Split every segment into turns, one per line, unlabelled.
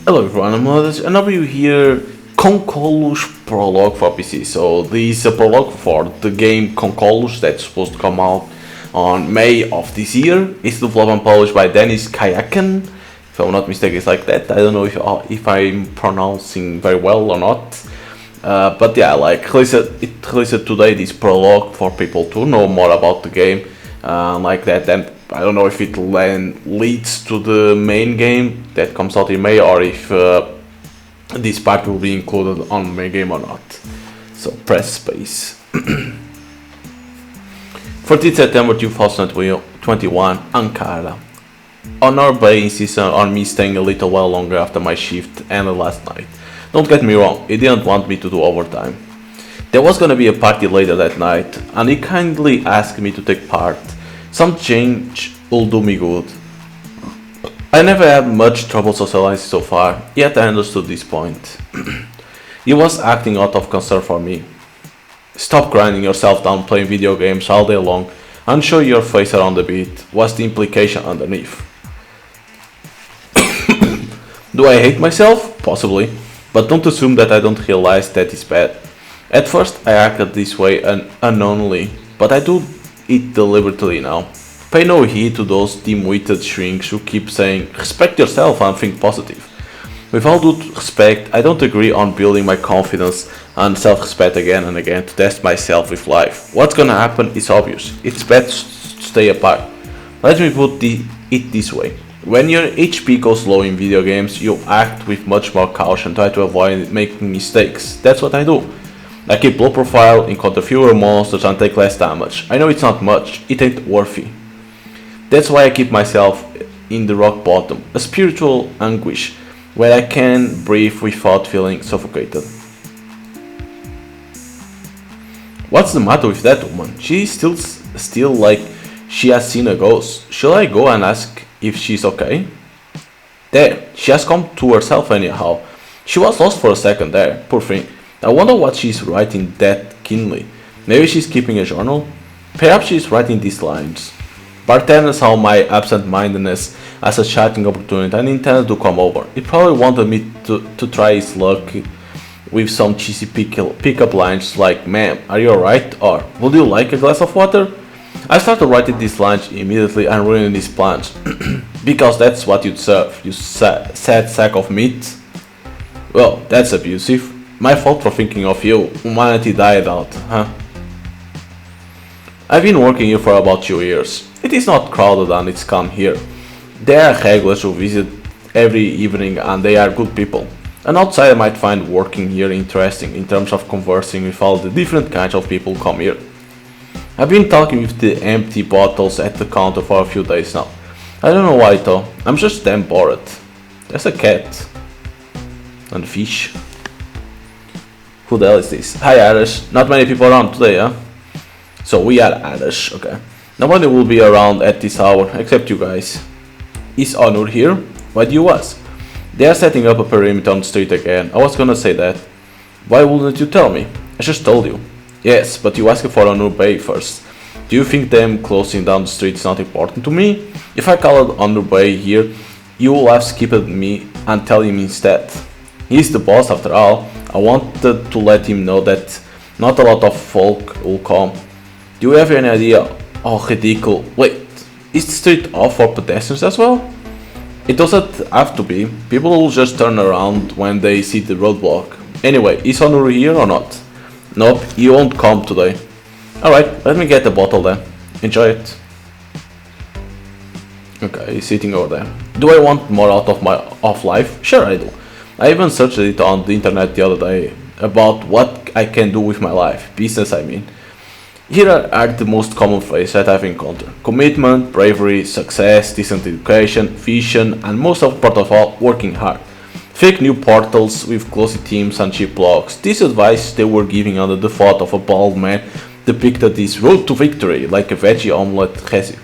Hello everyone, I'm theloladass, and I'll be here Koncolos Prologue for PC. So this is a prologue for the game Koncolos that's supposed to come out on May of this year. It's developed and published by Dennis Kayakan. If I'm not mistaken, it's like that. I don't know if I'm pronouncing very well or not. But yeah, like it released today, this prologue for people to know more about the game, like that. And I don't know if it leads to the main game that comes out in May, or if this part will be included on the main game or not. So press space. 14th September 2021, Ankara. On our bay insisted on me staying a little while longer after my shift ended last night. Don't get me wrong, he didn't want me to do overtime. There was gonna be a party later that night, and he kindly asked me to take part. Some change will do me good. I never had much trouble socializing so far, yet I understood this point. He was acting out of concern for me. Stop grinding yourself down playing video games all day long and show your face around a bit, was the implication underneath. Do I hate myself? Possibly, but don't assume that I don't realize that is bad. At first I acted this way unknowingly, but I do it deliberately now. Pay no heed to those dim-witted shrinks who keep saying, respect yourself and think positive. With all due respect, I don't agree on building my confidence and self-respect again and again to test myself with life. What's gonna happen is obvious. It's best to stay apart. Let me put it this way. When your HP goes low in video games, you act with much more caution, try to avoid making mistakes. That's what I do. I keep low profile, encounter fewer monsters and take less damage. I know it's not much, it ain't worthy. That's why I keep myself in the rock bottom, a spiritual anguish, where I can breathe without feeling suffocated. What's the matter with that woman? She's still like she has seen a ghost. Shall I go and ask if she's okay? There, she has come to herself anyhow. She was lost for a second there, poor thing. I wonder what she's writing that keenly. Maybe she's keeping a journal? Perhaps she's writing these lines. Bartender saw my absent-mindedness as a chatting opportunity and intended to come over. He probably wanted me to try his luck with some cheesy pick-up lines like, "Ma'am, are you alright?" or "Would you like a glass of water?" I started writing these lines immediately and ruining his plans. Because that's what you'd serve, you sad sack of meat. Well, that's abusive. My fault for thinking of you. Humanity died out, huh? I've been working here for about 2 years. It is not crowded and it's calm here. There are regulars who visit every evening and they are good people. An outsider might find working here interesting in terms of conversing with all the different kinds of people who come here. I've been talking with the empty bottles at the counter for a few days now. I don't know why though, I'm just damn bored. There's a cat. And fish. Who the hell is this? Hi Irish, not many people around today, huh? So we are Irish, okay. Nobody will be around at this hour, except you guys. Is Onur here? Why do you ask? They are setting up a perimeter on the street again. I was gonna say that. Why wouldn't you tell me? I just told you. Yes, but you asked for Onur Bey first. Do you think them closing down the street is not important to me? If I called Onur Bey here, you will have skipped me and tell him instead. He's the boss after all. I wanted to let him know that not a lot of folk will come. Do you have any idea how ridiculous? Wait, is the street off for pedestrians as well? It doesn't have to be. People will just turn around when they see the roadblock. Anyway, is Onur here or not? Nope, he won't come today. Alright, let me get the bottle then. Enjoy it. Okay, he's sitting over there. Do I want more out of my life? Sure I do. I even searched it on the internet the other day about what I can do with my life. Business, I mean. Here are the most common phrases that I've encountered. Commitment, bravery, success, decent education, vision, and most part of all, working hard. Fake new portals with glossy themes and cheap blogs. This advice they were giving under the thought of a bald man depicted this road to victory like a veggie omelette recipe.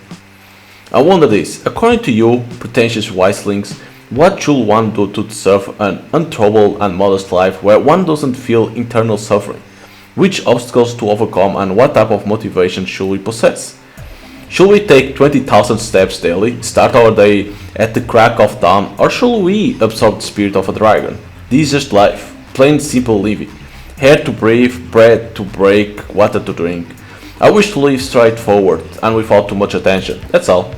I wonder this, according to you, pretentious wiselings, what should one do to deserve an untroubled and modest life where one doesn't feel internal suffering? Which obstacles to overcome and what type of motivation should we possess? Should we take 20,000 steps daily, start our day at the crack of dawn, or should we absorb the spirit of a dragon? This is just life, plain simple living. Air to breathe, bread to break, water to drink. I wish to live straightforward and without too much attention, that's all.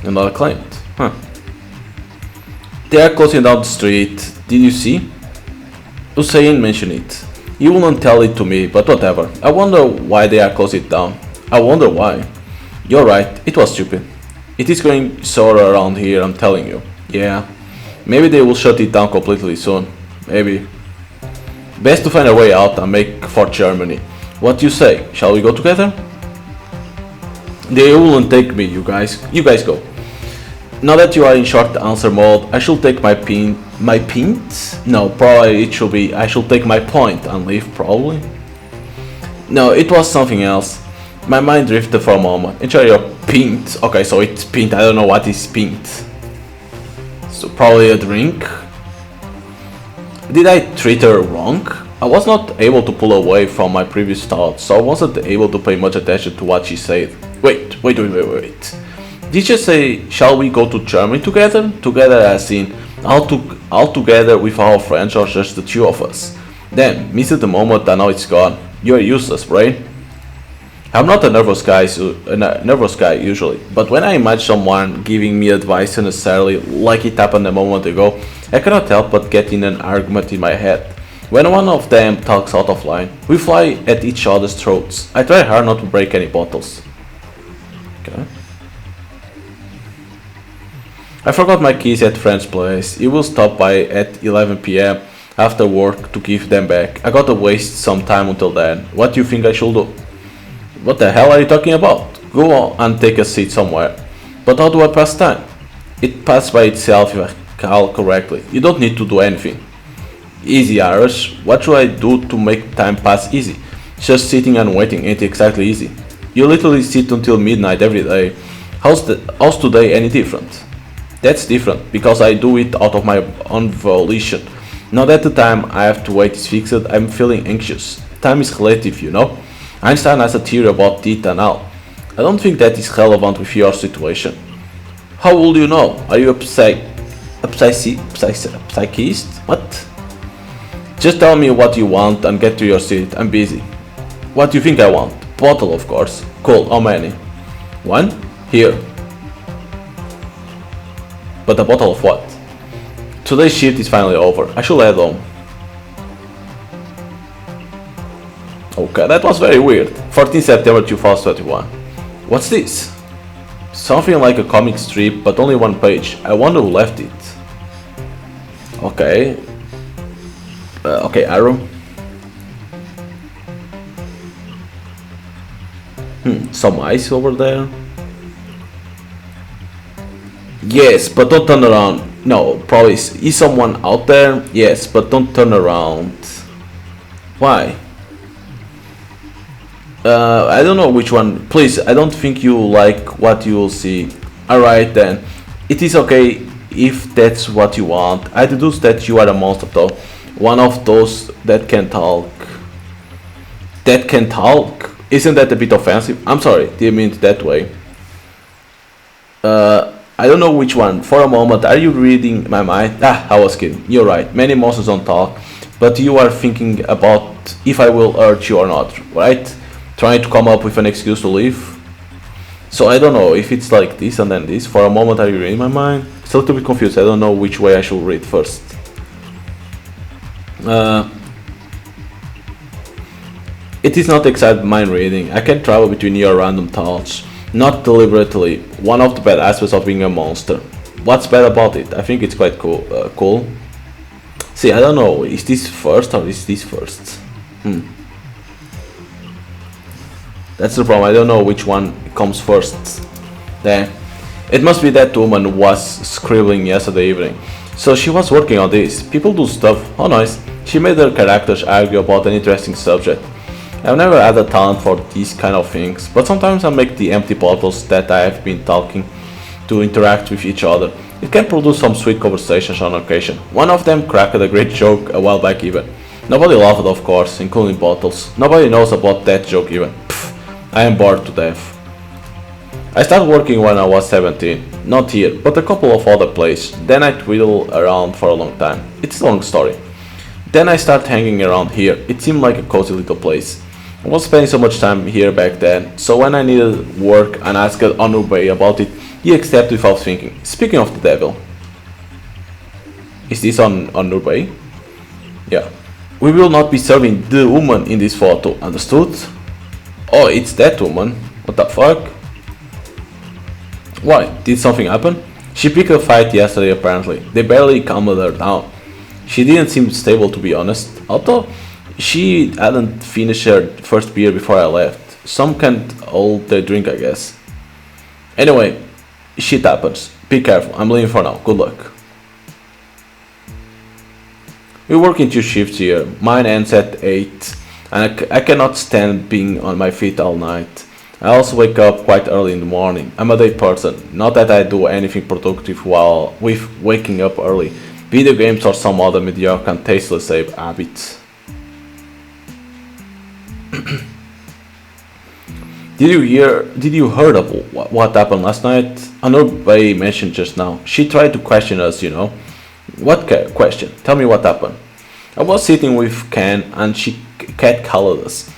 Another claimant, huh. They are closing down the street, did you see? Hussein mentioned it. You wouldn't tell it to me, but whatever. I wonder why they are closing it down. I wonder why. You're right, it was stupid. It is going sore around here, I'm telling you. Yeah. Maybe they will shut it down completely soon. Maybe. Best to find a way out and make for Germany. What do you say? Shall we go together? They wouldn't take me, you guys. You guys go. Now that you are in short answer mode, I should take my pin. My pint? No, probably it should be I should take my point and leave, probably. No, it was something else. My mind drifted for a moment. Enjoy your pint. Okay, so it's pint. I don't know what is pint. So probably a drink. Did I treat her wrong? I was not able to pull away from my previous thoughts, so I wasn't able to pay much attention to what she said. Wait. Did she say, shall we go to Germany together? Together as in, all together with our friends or just the two of us? Damn, missed the moment and now it's gone. You're useless, right? I'm not a nervous guy usually, but when I imagine someone giving me advice unnecessarily, like it happened a moment ago, I cannot help but get in an argument in my head. When one of them talks out of line, we fly at each other's throats. I try hard not to break any bottles. Okay. I forgot my keys at friend's place. He will stop by at 11 PM after work to give them back. I gotta waste some time until then. What do you think I should do? What the hell are you talking about? Go on and take a seat somewhere. But how do I pass time? It passes by itself if I call correctly. You don't need to do anything. Easy, Irish. What should I do to make time pass easy? Just sitting and waiting ain't exactly easy. You literally sit until midnight every day. How's today any different? That's different, because I do it out of my own volition. Now that the time I have to wait is fixed, I'm feeling anxious. Time is relative, you know? Einstein has a theory about it and all. I don't think that is relevant with your situation. How will you know? Are you a psychist? What? Just tell me what you want and get to your seat. I'm busy. What do you think I want? Bottle, of course. Cool, how many? One? Here. But a bottle of what? Today's shift is finally over. I should head home. Okay, that was very weird. 14 September 2021. What's this? Something like a comic strip, but only one page. I wonder who left it. Okay. Okay, arrow. Some ice over there. Yes, but don't turn around. No, probably is someone out there? Yes, but don't turn around. Why? I don't know which one. Please, I don't think you like what you will see. Alright then. It is okay if that's what you want. I deduce that you are a monster though. One of those that can talk. That can talk? Isn't that a bit offensive? I'm sorry, didn't mean it that way. I don't know which one. For a moment, are you reading my mind? Ah, I was kidding. You're right. Many monsters don't talk. But you are thinking about if I will hurt you or not, right? Trying to come up with an excuse to leave. So I don't know if it's like this and then this. For a moment, are you reading my mind? It's a little bit confused. I don't know which way I should read first. It is not exact mind reading. I can travel between your random thoughts. Not deliberately. One of the bad aspects of being a monster. What's bad about it? I think it's quite cool. See, I don't know. Is this first or is this first? That's the problem. I don't know which one comes first. There. It must be that woman who was scribbling yesterday evening. So she was working on this. People do stuff. Oh nice. She made her characters argue about an interesting subject. I've never had a talent for these kind of things, but sometimes I make the empty bottles that I have been talking to interact with each other. It can produce some sweet conversations on occasion. One of them cracked a great joke a while back even. Nobody laughed of course, including bottles. Nobody knows about that joke even. Pfft. I am bored to death. I started working when I was 17, not here, but a couple of other places. Then I twiddled around for a long time. It's a long story. Then I started hanging around here. It seemed like a cozy little place. I was spending so much time here back then, so when I needed work and asked Unraveling about it, he accepted without thinking. Speaking of the devil. Is this on Unraveling? Yeah. We will not be serving the woman in this photo, understood? Oh, it's that woman. What the fuck? Why? Did something happen? She picked a fight yesterday apparently. They barely calmed her down. She didn't seem stable to be honest. Although she hadn't finished her first beer before I left. Some can't hold their drink I guess. Anyway, shit happens. Be careful. I'm leaving for now. Good luck. We work in 2 shifts here. Mine ends at 8 and I cannot stand being on my feet all night. I also wake up quite early in the morning. I'm a day person. Not that I do anything productive while with waking up early. Video games or some other mediocre and tasteless habits. Did you heard of what happened last night? Another mentioned just now. She tried to question us, you know. What question? Tell me what happened. I was sitting with Ken and she catcalled us,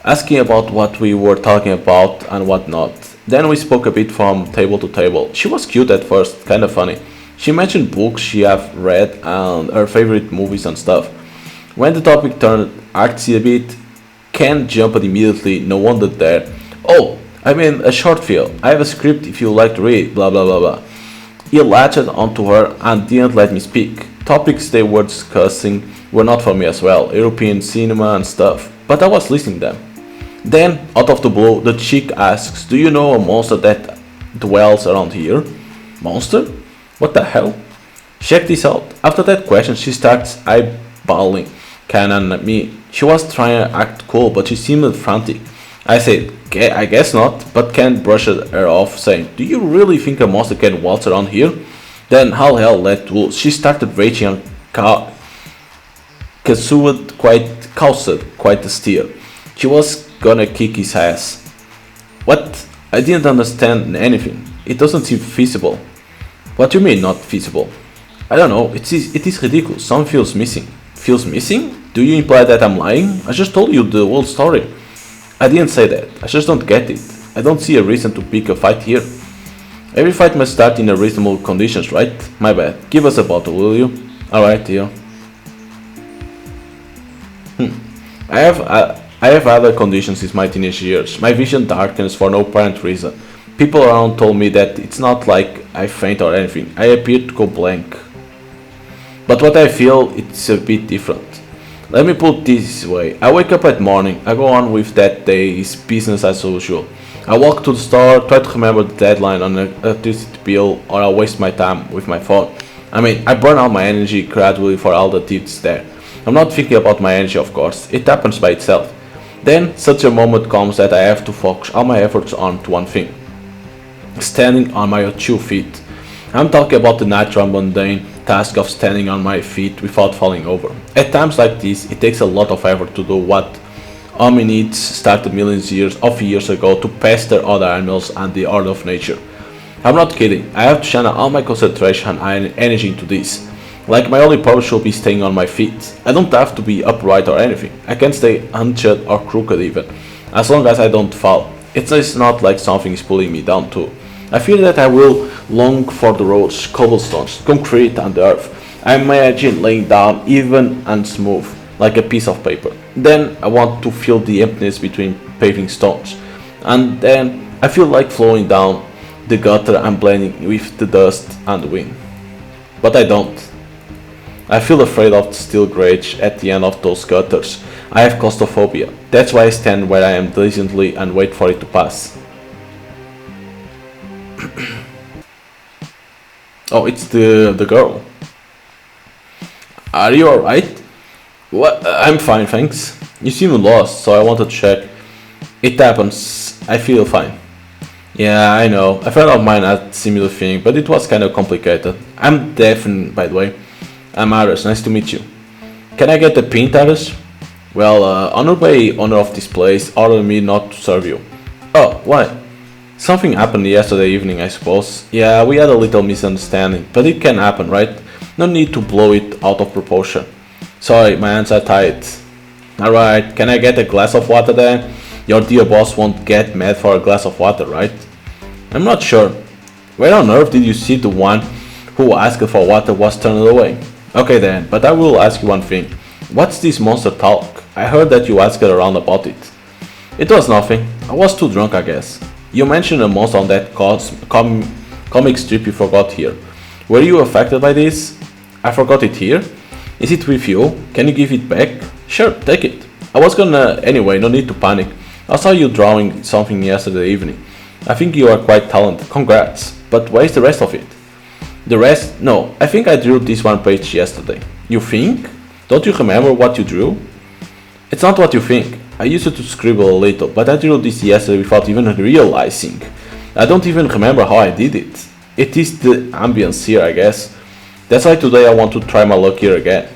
asking about what we were talking about and what not. Then we spoke a bit from table to table. She was cute at first, kinda funny. She mentioned books she have read and her favorite movies and stuff. When the topic turned artsy a bit, Ken jumped immediately, no wonder there. Oh, I mean a short film. I have a script if you like to read, blah blah blah blah. He latched onto her and didn't let me speak. Topics they were discussing were not for me as well, European cinema and stuff, but I was listening to them. Then, out of the blue, the chick asks, do you know a monster that dwells around here? Monster? What the hell? Check this out. After that question, she starts eyeballing Ken and me. She was trying to act cool, but she seemed frantic. I said, I guess not, but Ken brushed her off, saying, do you really think a monster can waltz around here? Then all hell let loose. She started raging and caused quite a stir. She was gonna kick his ass. What? I didn't understand anything. It doesn't seem feasible. What do you mean not feasible? I don't know, it is ridiculous. Something feels missing. Feels missing? Do you imply that I'm lying? I just told you the whole story. I didn't say that. I just don't get it. I don't see a reason to pick a fight here. Every fight must start in a reasonable conditions, right? My bad. Give us a bottle, will you? Alright, here. I have other conditions since my teenage years. My vision darkens for no apparent reason. People around told me that it's not like I faint or anything. I appear to go blank. But what I feel, it's a bit different. Let me put it this way. I wake up at morning, I go on with that day's business as usual. I walk to the store, try to remember the deadline on an electricity bill, or I waste my time with my phone. I mean, I burn out my energy gradually for all the tips there. I'm not thinking about my energy, of course, it happens by itself. Then, such a moment comes that I have to focus all my efforts on to one thing. Standing on my 2 feet. I'm talking about the natural mundane task of standing on my feet without falling over. At times like this, it takes a lot of effort to do what hominids started millions of years ago to pester other animals and the order of nature. I'm not kidding, I have to channel all my concentration and energy into this. Like my only purpose should be staying on my feet. I don't have to be upright or anything. I can stay hunched or crooked even, as long as I don't fall. It's not like something is pulling me down too. I feel that I will long for the roads, cobblestones, concrete and the earth. I imagine laying down even and smooth, like a piece of paper. Then I want to feel the emptiness between paving stones. And then I feel like flowing down the gutter and blending with the dust and the wind. But I don't. I feel afraid of the steel grate at the end of those gutters. I have claustrophobia. That's why I stand where I am decently and wait for it to pass. Oh, it's the girl. Are you alright? What? I'm fine, thanks. You seem lost, so I wanted to check. It happens. I feel fine. Yeah, I know. A friend of mine had a similar thing, but it was kind of complicated. I'm Devin, by the way. I'm Aris, nice to meet you. Can I get a pint, Aris? Well, owner of this place ordered me not to serve you. Oh, why? Something happened yesterday evening, I suppose. Yeah, we had a little misunderstanding, but it can happen, right? No need to blow it out of proportion. Sorry, my hands are tied. Alright, can I get a glass of water then? Your dear boss won't get mad for a glass of water, right? I'm not sure. Where on earth did you see the one who asked for water was turned away? Okay then, but I will ask you one thing. What's this monster talk? I heard that you asked around about it. It was nothing. I was too drunk, I guess. You mentioned a monster on that comic strip you forgot here. Were you affected by this? I forgot it here. Is it with you? Can you give it back? Sure, take it. I was gonna anyway, no need to panic. I saw you drawing something yesterday evening. I think you are quite talented. Congrats. But where's the rest of it? The rest? No, I think I drew this one page yesterday. You think? Don't you remember what you drew? It's not what you think. I used to scribble a little, but I drew this yesterday without even realizing. I don't even remember how I did it. It is the ambience here, I guess. That's why today I want to try my luck here again.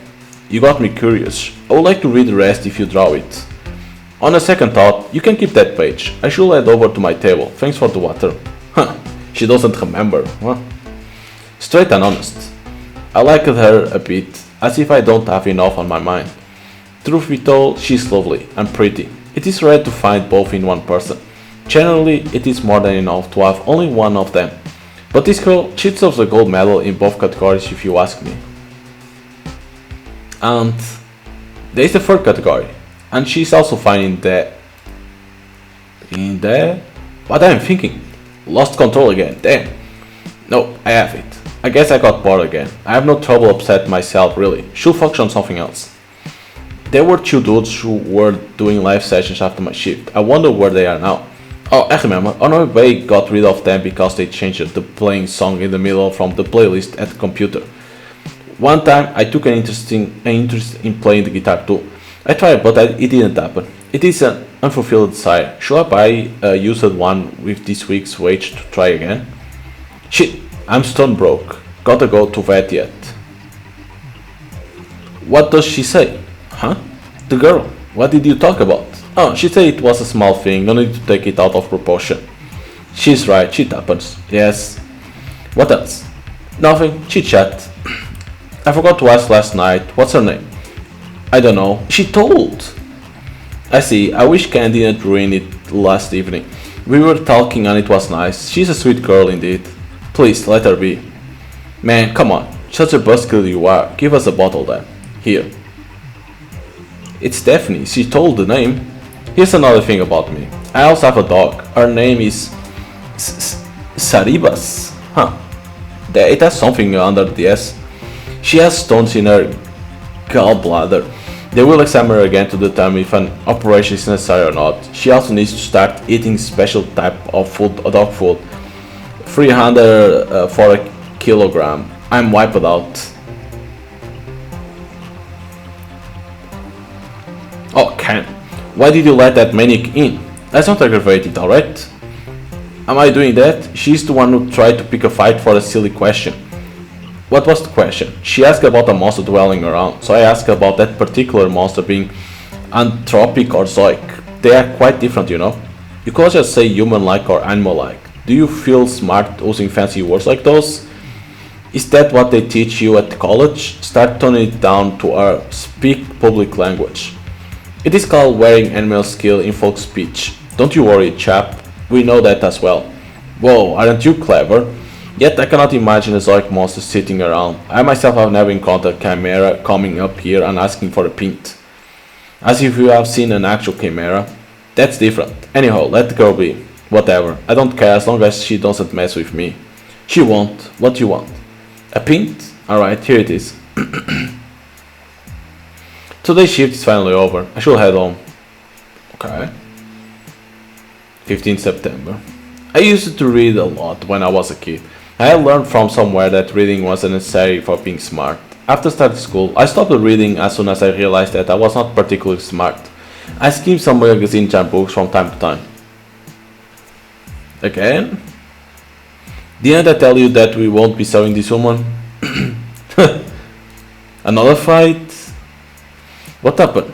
You got me curious. I would like to read the rest if you draw it. On a second thought, you can keep that page. I should head over to my table. Thanks for the water. Huh, she doesn't remember, huh? Straight and honest. I liked her a bit, as if I don't have enough on my mind. Truth be told, she's lovely and pretty. It is rare to find both in one person. Generally, it is more than enough to have only one of them. But this girl, she deserves a gold medal in both categories if you ask me. And there is the third category, and she's also fine in the... What am I thinking? Lost control again, damn. No, I have it. I guess I got bored again. I have no trouble upset myself really. Should focus on something else. There were two dudes who were doing live sessions after my shift. I wonder where they are now. Oh, I remember. Unraveling got rid of them because they changed the playing song in the middle from the playlist at the computer. One time I took an interest in playing the guitar too. I tried, but it didn't happen. It is an unfulfilled desire. Should I buy a used one with this week's wage to try again? Shit, I'm stone broke. Gotta go to vet yet. What does she say? Huh? The girl. What did you talk about? Oh, she said it was a small thing, no need to take it out of proportion. She's right, shit happens. Yes. What else? Nothing, chit chat. I forgot to ask last night, what's her name? I don't know. She told. I see, I wish Candy didn't ruin it last evening. We were talking and it was nice. She's a sweet girl indeed. Please, let her be. Man, come on. Such a buzzkill you are. Give us a bottle then. Here. It's Stephanie, she told the name. Here's another thing about me. I also have a dog. Her name is... Saribas. Huh. It has something under the S. She has stones in her gallbladder. They will examine her again to determine if an operation is necessary or not. She also needs to start eating special type of food, dog food. 300 for a kilogram. I'm wiped out. Oh, Ken, why did you let that maniac in? That's not aggravated, alright? Am I doing that? She's the one who tried to pick a fight for a silly question. What was the question? She asked about a monster dwelling around, so I asked about that particular monster being anthropic or zoic. They are quite different, you know? You could just say human-like or animal-like. Do you feel smart using fancy words like those? Is that what they teach you at college? Start toning it down to our speak public language. It is called wearing animal skill in folk speech. Don't you worry, chap. We know that as well. Whoa, aren't you clever? Yet I cannot imagine a zoic monster sitting around. I myself have never encountered a chimera coming up here and asking for a pint. As if you have seen an actual chimera. That's different. Anyhow, let the girl be. Whatever. I don't care as long as she doesn't mess with me. She won't. What do you want? A pint? Alright, here it is. Today's shift is finally over. I should head home. Okay. 15 September. I used to read a lot when I was a kid. I had learned from somewhere that reading wasn't necessary for being smart. After starting school, I stopped reading as soon as I realized that I was not particularly smart. I skimmed some magazines and books from time to time. Again? Didn't I tell you that we won't be serving this woman? Another fight? What happened?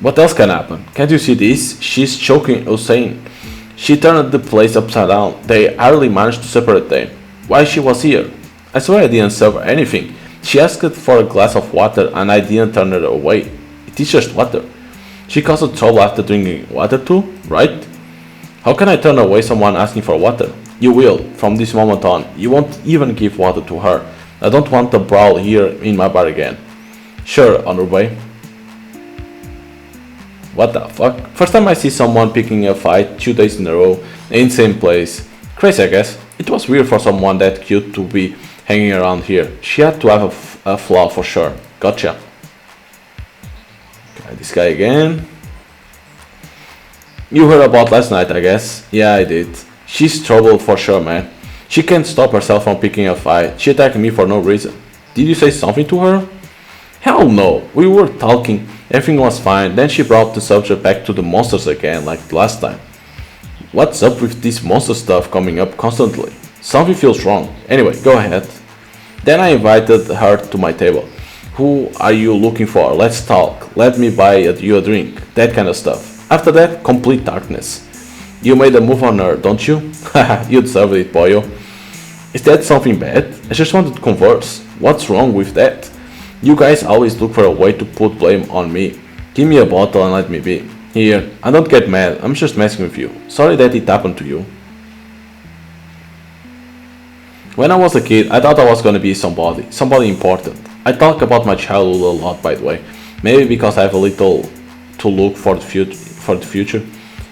What else can happen? Can't you see this? She's choking Hussein. She turned the place upside down. They hardly managed to separate them. Why she was here? I swear I didn't serve her anything. She asked for a glass of water and I didn't turn her away. It is just water. She caused trouble after drinking water too, right? How can I turn away someone asking for water? You will, from this moment on. You won't even give water to her. I don't want a brawl here in my bar again. Sure, Honorable. What the fuck? First time I see someone picking a fight 2 days in a row in same place. Crazy, I guess. It was weird for someone that cute to be hanging around here. She had to have a flaw for sure. Gotcha. Okay, this guy again. You heard about last night, I guess. Yeah, I did. She's trouble for sure, man. She can't stop herself from picking a fight. She attacked me for no reason. Did you say something to her? Hell no. We were talking. Everything was fine. Then she brought the subject back to the monsters again, like last time. What's up with this monster stuff coming up constantly? Something feels wrong. Anyway, go ahead. Then I invited her to my table. Who are you looking for? Let's talk. Let me buy you a drink. That kind of stuff. After that, complete darkness. You made a move on her, don't you? Haha, you deserved it, boyo. Is that something bad? I just wanted to converse. What's wrong with that? You guys always look for a way to put blame on me. Give me a bottle and let me be. Here, I don't get mad, I'm just messing with you. Sorry that it happened to you. When I was a kid, I thought I was gonna be somebody important. I talk about my childhood a lot, by the way. Maybe because I have a little to look for the future.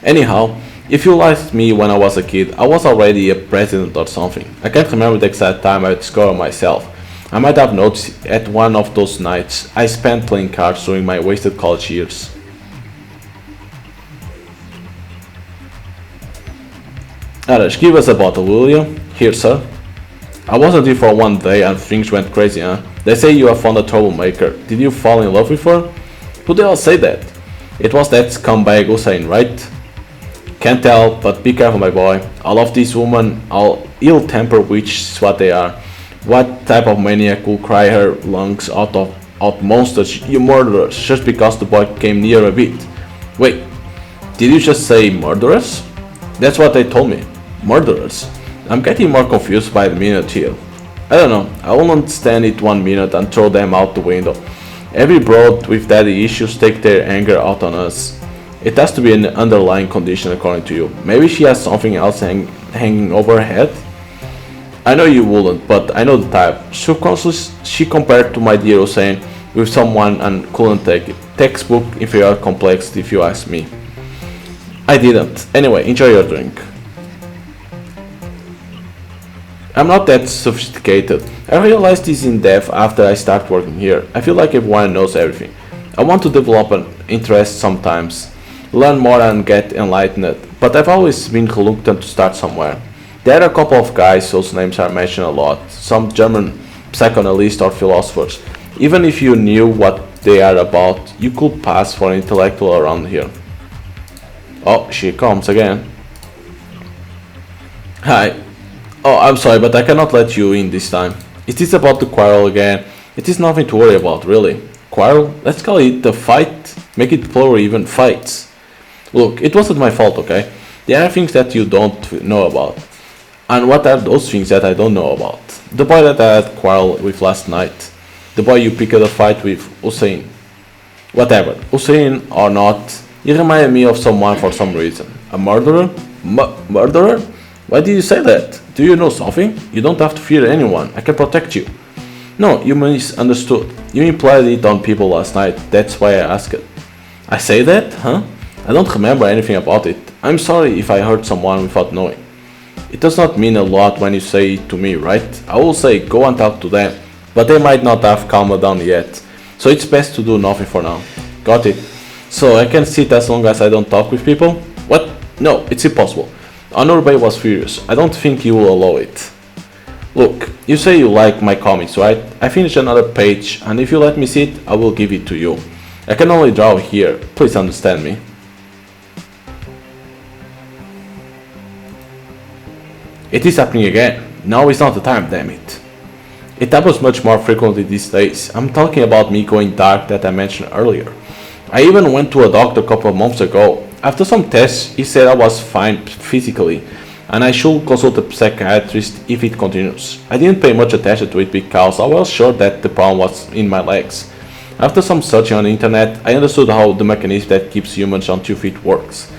Anyhow, if you asked me when I was a kid, I was already a president or something. I can't remember the exact time I discovered myself. I might have noticed at one of those nights I spent playing cards during my wasted college years. Arash, give us a bottle, will you? Here, sir. I wasn't here for 1 day and things went crazy, huh? They say you have found a troublemaker. Did you fall in love with her? Who the hell say that? It was that scumbag Hussein, right? Can't tell, but be careful, my boy. All of these women are ill-tempered witches is what they are. What type of maniac will cry her lungs out monsters, you murderers, just because the boy came near a bit? Wait, did you just say murderers? That's what they told me. Murderers. I'm getting more confused by the minute here. I don't know, I won't stand it 1 minute and throw them out the window. Every broad with daddy issues take their anger out on us. It has to be an underlying condition according to you. Maybe she has something else hanging over her head? I know you wouldn't, but I know the type. Subconsciously, she compared to my dear Hussein with someone and couldn't take it. Textbook inferior complex if you ask me. I didn't. Anyway, enjoy your drink. I'm not that sophisticated. I realized this in depth after I started working here. I feel like everyone knows everything. I want to develop an interest sometimes, learn more and get enlightened, but I've always been reluctant to start somewhere. There are a couple of guys whose names are mentioned a lot, some German psychoanalysts or philosophers. Even if you knew what they are about, you could pass for an intellectual around here. Oh, she comes again. Hi. Oh, I'm sorry, but I cannot let you in this time. It is about the quarrel again. It is nothing to worry about, really. Quarrel? Let's call it a fight. Make it plural even, fights. Look, it wasn't my fault, okay? There are things that you don't know about. And what are those things that I don't know about? The boy that I had quarrel with last night. The boy you picked a fight with, Hussein. Whatever, Hussein or not, he reminded me of someone for some reason. A murderer? Murderer? Why did you say that? Do you know something? You don't have to fear anyone. I can protect you. No, you misunderstood. You implied it on people last night. That's why I asked it. I say that? Huh? I don't remember anything about it. I'm sorry if I hurt someone without knowing. It does not mean a lot when you say it to me, right? I will say go and talk to them, but they might not have calmed down yet. So it's best to do nothing for now. Got it. So I can sit as long as I don't talk with people? What? No, it's impossible. Honorable was furious. I don't think you will allow it. Look, you say you like my comics, right? I finished another page, and if you let me see it, I will give it to you. I can only draw here. Please understand me. It is happening again. Now is not the time, damn it. It happens much more frequently these days. I'm talking about me going dark that I mentioned earlier. I even went to a doctor a couple of months ago. After some tests, he said I was fine physically, and I should consult a psychiatrist if it continues. I didn't pay much attention to it because I was sure that the problem was in my legs. After some searching on the internet, I understood how the mechanism that keeps humans on 2 feet works.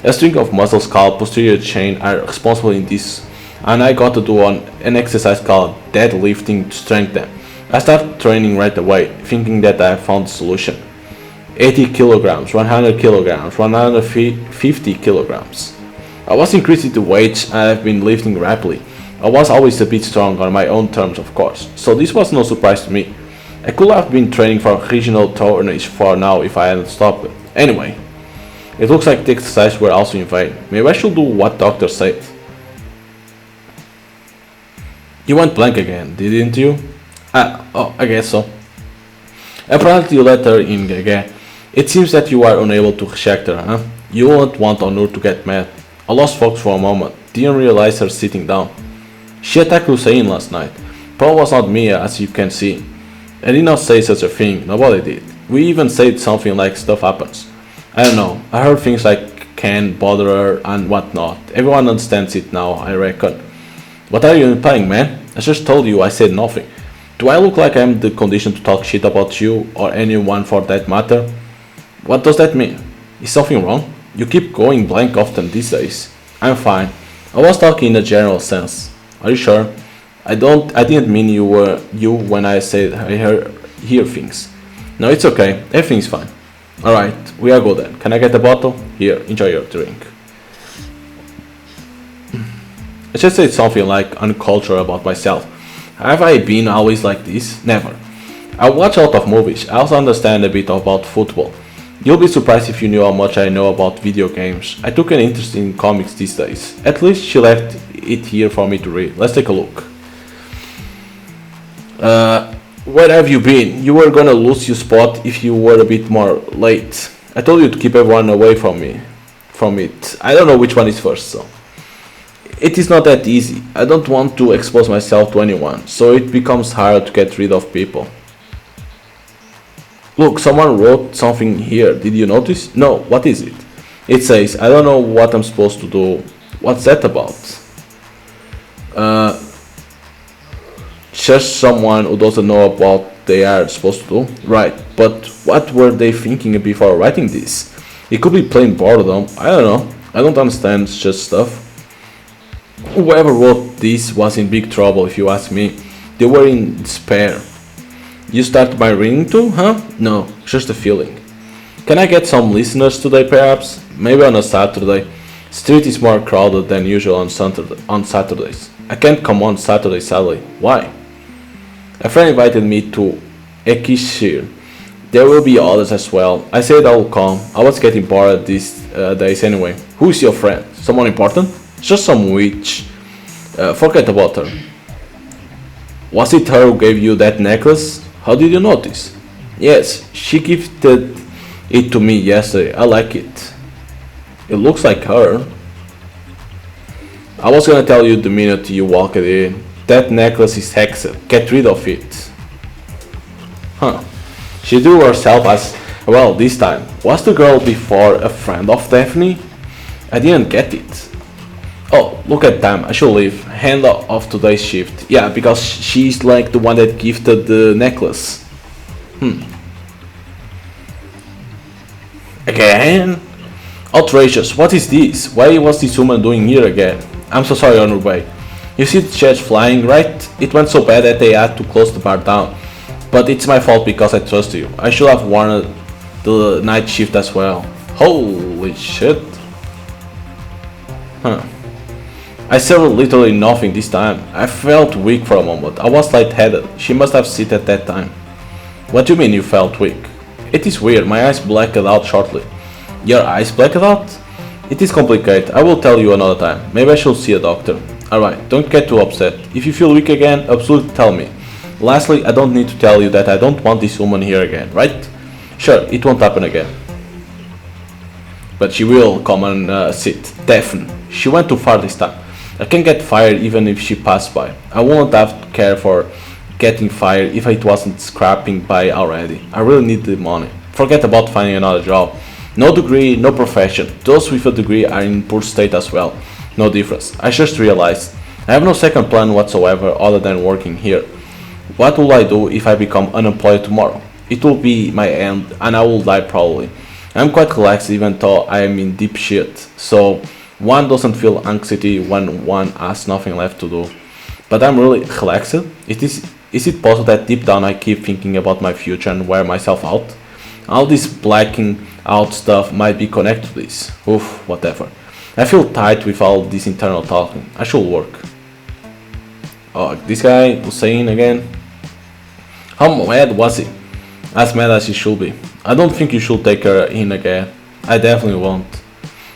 A string of muscles called posterior chain are responsible in this, and I got to do an exercise called deadlifting to strengthen them. I started training right away, thinking that I found the solution. 80 kilograms, 100 kilograms, 150 kilograms. I was increasing the weights and I've been lifting rapidly. I was always a bit strong on my own terms, of course, so this was no surprise to me. I could have been training for regional tournaments for now if I hadn't stopped it. Anyway, it looks like the exercises were also in vain. Maybe I should do what doctor said. You went blank again, didn't you? I guess so. Apparently you let her in again. It seems that you are unable to reject her, huh? You won't want Onur to get mad. I lost focus for a moment, didn't realize her sitting down. She attacked Hussein last night. Probably was not me, as you can see. I did not say such a thing, nobody did. We even said something like stuff happens. I don't know, I heard things like can bother her and whatnot. Everyone understands it now, I reckon. What are you implying, man? I just told you I said nothing. Do I look like I'm in the condition to talk shit about you, or anyone for that matter? What does that mean? Is something wrong? You keep going blank often these days. I'm fine. I was talking in a general sense. Are you sure? I didn't mean you when I said I hear things. No, it's okay. Everything's fine. Alright, we are good then. Can I get the bottle? Here, enjoy your drink. I just said something like uncultured about myself. Have I been always like this? Never. I watch a lot of movies. I also understand a bit about football. You'll be surprised if you knew how much I know about video games. I took an interest in comics these days. At least she left it here for me to read. Let's take a look. Where have you been? You were gonna lose your spot if you were a bit more late. I told you to keep everyone away from it. I don't know which one is first, so. It is not that easy. I don't want to expose myself to anyone, so it becomes hard to get rid of people. Look, someone wrote something here. Did you notice? No, what is it? It says, I don't know what I'm supposed to do. What's that about? Just someone who doesn't know about what they are supposed to do. Right, but what were they thinking before writing this? It could be plain boredom. I don't know. I don't understand. It's just stuff. Whoever wrote this was in big trouble, if you ask me. They were in despair. You start by reading too, huh? No, just a feeling. Can I get some listeners today, perhaps? Maybe on a Saturday. Street is more crowded than usual on Saturdays. I can't come on Saturday, sadly. Why? A friend invited me to Ekishir. There will be others as well. I said I will come. I was getting bored these days anyway. Who is your friend? Someone important? Just some witch. Forget about her. Was it her who gave you that necklace? How did you notice? Yes, she gifted it to me yesterday. I like it. It looks like her. I was gonna tell you the minute you walked in. That necklace is hexed. Get rid of it. Huh. She drew herself as well this time. Was the girl before a friend of Daphne? I didn't get it. Oh, look at them. I should leave. Hand off today's shift. Yeah, because she's like the one that gifted the necklace. Again? Outrageous. What is this? Why was this woman doing here again? I'm so sorry, Onur Bey. You see the chairs flying, right? It went so bad that they had to close the bar down. But it's my fault because I trust you. I should have warned the night shift as well. Holy shit. Huh. I said literally nothing this time. I felt weak for a moment. I was lightheaded. She must have seen at that time. What do you mean you felt weak? It is weird. My eyes blacked out shortly. Your eyes blacked out? It is complicated. I will tell you another time. Maybe I should see a doctor. Alright, don't get too upset. If you feel weak again, absolutely tell me. Lastly, I don't need to tell you that I don't want this woman here again, right? Sure, it won't happen again. But she will come and sit. Definitely. She went too far this time. I can get fired even if she passed by. I wouldn't have to care for getting fired if it wasn't scrapping by already. I really need the money. Forget about finding another job. No degree, no profession. Those with a degree are in poor state as well. No difference. I just realized I have no second plan whatsoever other than working here. What will I do if I become unemployed tomorrow? It will be my end and I will die probably. I'm quite relaxed even though I am in deep shit. So one doesn't feel anxiety when one has nothing left to do. But I'm really relaxed. Is it possible that deep down I keep thinking about my future and wear myself out? All this blacking out stuff might be connected to this. Oof, whatever. I feel tight with all this internal talking. I should work. Oh, this guy was saying again. How mad was he? As mad as he should be. I don't think you should take her in again. I definitely won't.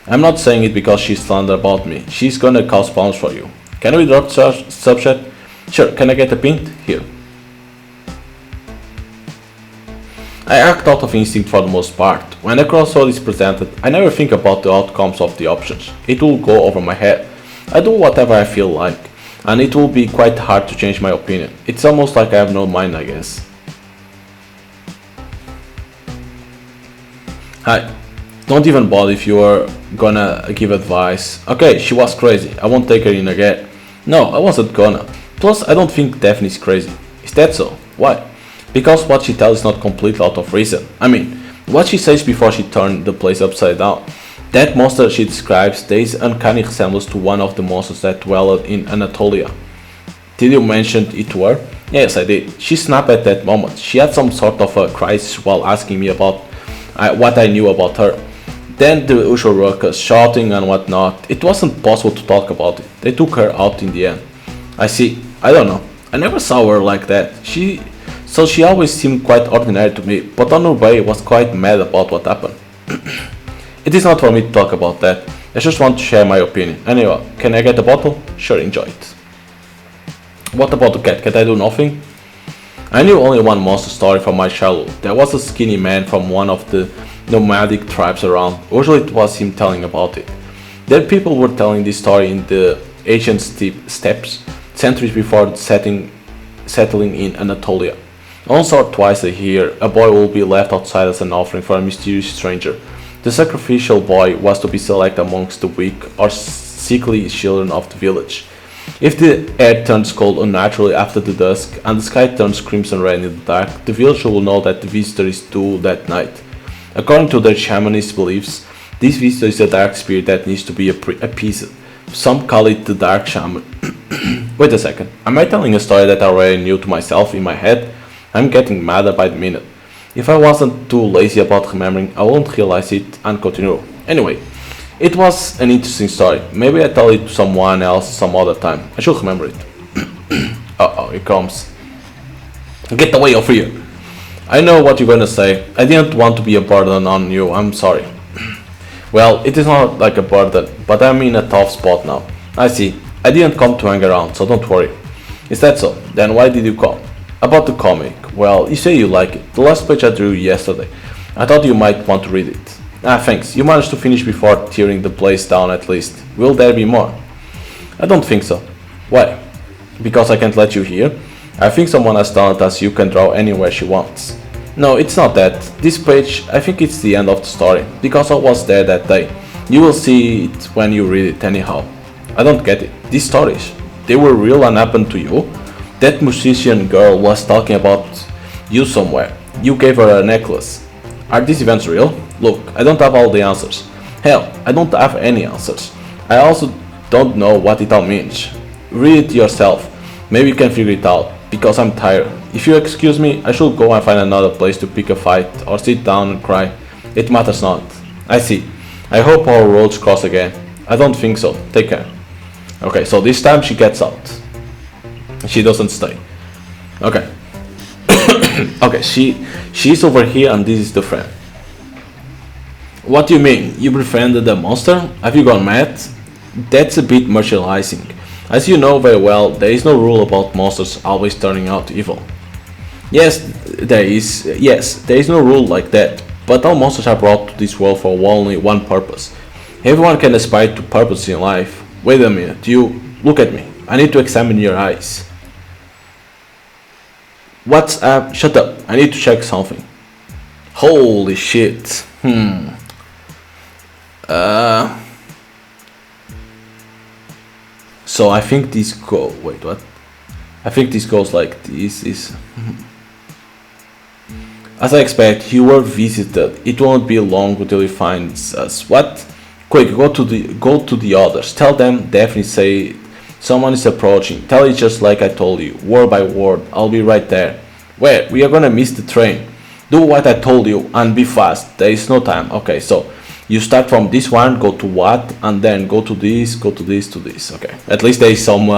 I'm not saying it because she's slander about me. She's gonna cause problems for you. Can we drop subject? Sure, can I get a pint? Here. I act out of instinct for the most part. When a crossroad is presented, I never think about the outcomes of the options. It will go over my head. I do whatever I feel like, and it will be quite hard to change my opinion. It's almost like I have no mind, I guess. Hi. Don't even bother if you are gonna give advice. Okay, she was crazy. I won't take her in again. No, I wasn't gonna. Plus, I don't think Daphne is crazy. Is that so? Why? Because what she tells is not completely out of reason. I mean, what she says before she turned the place upside down. That monster she describes, there is uncanny resemblance to one of the monsters that dwelled in Anatolia. Did you mention it to her? Yes, I did. She snapped at that moment. She had some sort of a crisis while asking me about what I knew about her. Then the usual ruckus, shouting and whatnot. It wasn't possible to talk about it. They took her out in the end. I see. I don't know. I never saw her like that. She always seemed quite ordinary to me, but on her way was quite mad about what happened. It is not for me to talk about that. I just want to share my opinion. Anyway, can I get a bottle? Sure, enjoy it. What about the cat? Can I do nothing? I knew only one monster story from my childhood. There was a skinny man from one of the nomadic tribes around. Usually it was him telling about it. Then people were telling this story in the ancient steppes, centuries before settling in Anatolia. Once or twice a year, a boy will be left outside as an offering for a mysterious stranger. The sacrificial boy was to be selected amongst the weak or sickly children of the village. If the air turns cold unnaturally after the dusk and the sky turns crimson red in the dark, the villager will know that the visitor is due that night. According to their shamanist beliefs, this visitor is a dark spirit that needs to be appeased. Some call it the dark shaman. Wait a second, am I telling a story that I already knew to myself in my head? I'm getting madder by the minute. If I wasn't too lazy about remembering, I won't realize it and continue. Anyway, it was an interesting story. Maybe I tell it to someone else some other time. I should remember it. Uh-oh, here comes. Get away over here. I know what you're gonna say. I didn't want to be a burden on you, I'm sorry. Well, it is not like a burden, but I'm in a tough spot now. I see. I didn't come to hang around, so don't worry. Is that so? Then why did you come? About the comic. Well, you say you like it. The last page I drew yesterday. I thought you might want to read it. Ah, thanks. You managed to finish before tearing the place down at least. Will there be more? I don't think so. Why? Because I can't let you here? I think someone as talented as you can draw anywhere she wants. No, it's not that. This page, I think it's the end of the story, because I was there that day. You will see it when you read it anyhow. I don't get it. These stories, they were real and happened to you? That musician girl was talking about you somewhere. You gave her a necklace. Are these events real? Look, I don't have all the answers. Hell, I don't have any answers. I also don't know what it all means. Read it yourself. Maybe you can figure it out, because I'm tired. If you excuse me, I should go and find another place to pick a fight or sit down and cry. It matters not. I see. I hope our roads cross again. I don't think so. Take care. Okay, so this time she gets out. She doesn't stay. Okay. Okay, she's over here and this is the friend. What do you mean? You befriended a monster? Have you gone mad? That's a bit marginalizing. As you know very well, there is no rule about monsters always turning out evil. Yes, there is no rule like that, but all monsters are brought to this world for only one purpose. Everyone can aspire to purpose in life. Wait a minute, you look at me. I need to examine your eyes. What's up? Shut up. I need to check something. Holy shit. So I think this wait, what? I think this goes like this is. As I expect, you were visited. It won't be long until he finds us. What? Quick, go to the others. Tell them, definitely say someone is approaching. Tell it just like I told you, word by word. I'll be right there. Where? We are gonna miss the train. Do what I told you and be fast. There is no time. Okay, so you start from this one, go to what, and then go to this, to this. Okay, at least there is some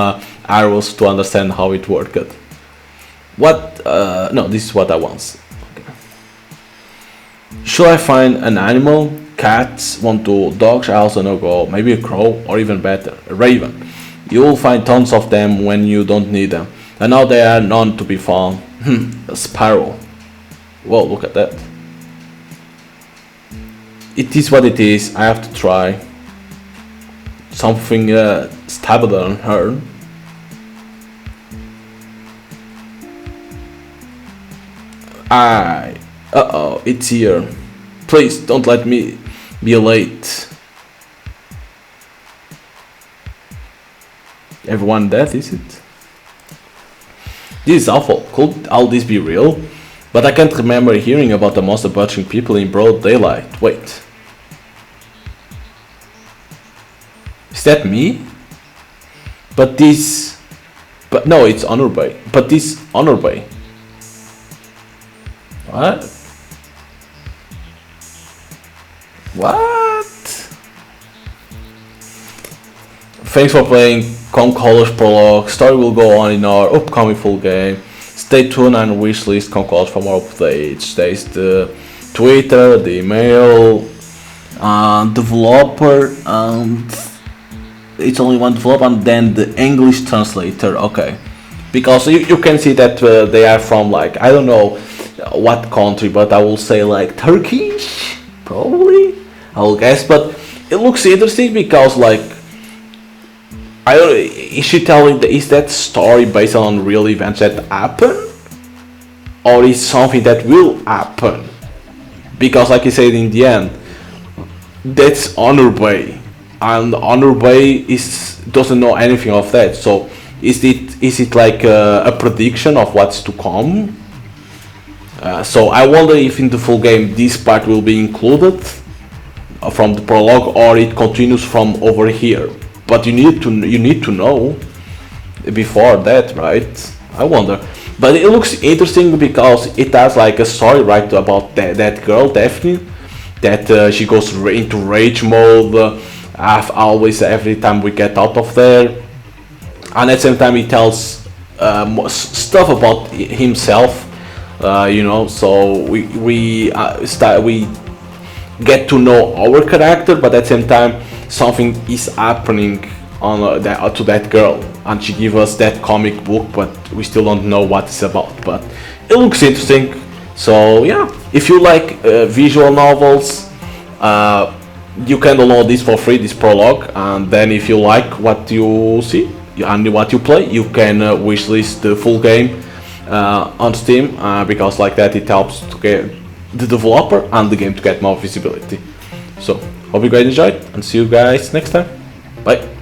arrows to understand how it worked. What? No, this is what I want. Okay. Should I find an animal? Cats, want to, dogs, I also know go, maybe a crow, or even better, a raven. You will find tons of them when you don't need them. And now there are none to be found. A sparrow. Whoa, look at that. It is what it is. I have to try. Something stabbed on her. Uh-oh, it's here. Please don't let me be late. Everyone dead, is it? This is awful. Could all this be real? But I can't remember hearing about the monster butchering people in broad daylight. Wait. Is that me? But this... But no, it's Honor Bay. But this Honor Bay. What? What? Thanks for playing Koncolos Prologue. Story will go on in our upcoming full game. Stay tuned and wishlist Koncolos for more updates. There is the Twitter, the email, developer, and it's only one developer, and then the English translator. Okay, because you can see that they are from, like, I don't know what country, but I will say like Turkish, probably, I will guess. But it looks interesting because, like, I don't, is she telling is that story based on real events that happen, or is something that will happen? Because, like I said, in the end, that's Honor Bay, and Honor Bay doesn't know anything of that. So is it like a prediction of what's to come? So I wonder if in the full game this part will be included from the prologue, or it continues from over here. But you need to know before that, right? I wonder. But it looks interesting because it has like a story, right, about that girl Daphne, that she goes into rage mode. Always, every time we get out of there, and at the same time he tells stuff about himself. So we get to know our character, but at the same time something is happening on to that girl, and she gives us that comic book, but we still don't know what it's about. But it looks interesting. So yeah, if you like visual novels, you can download this for free, this prologue, and then if you like what you see and what you play, you can wishlist the full game on Steam, because like that it helps to get the developer and the game to get more visibility. So hope you guys enjoyed, and see you guys next time. Bye.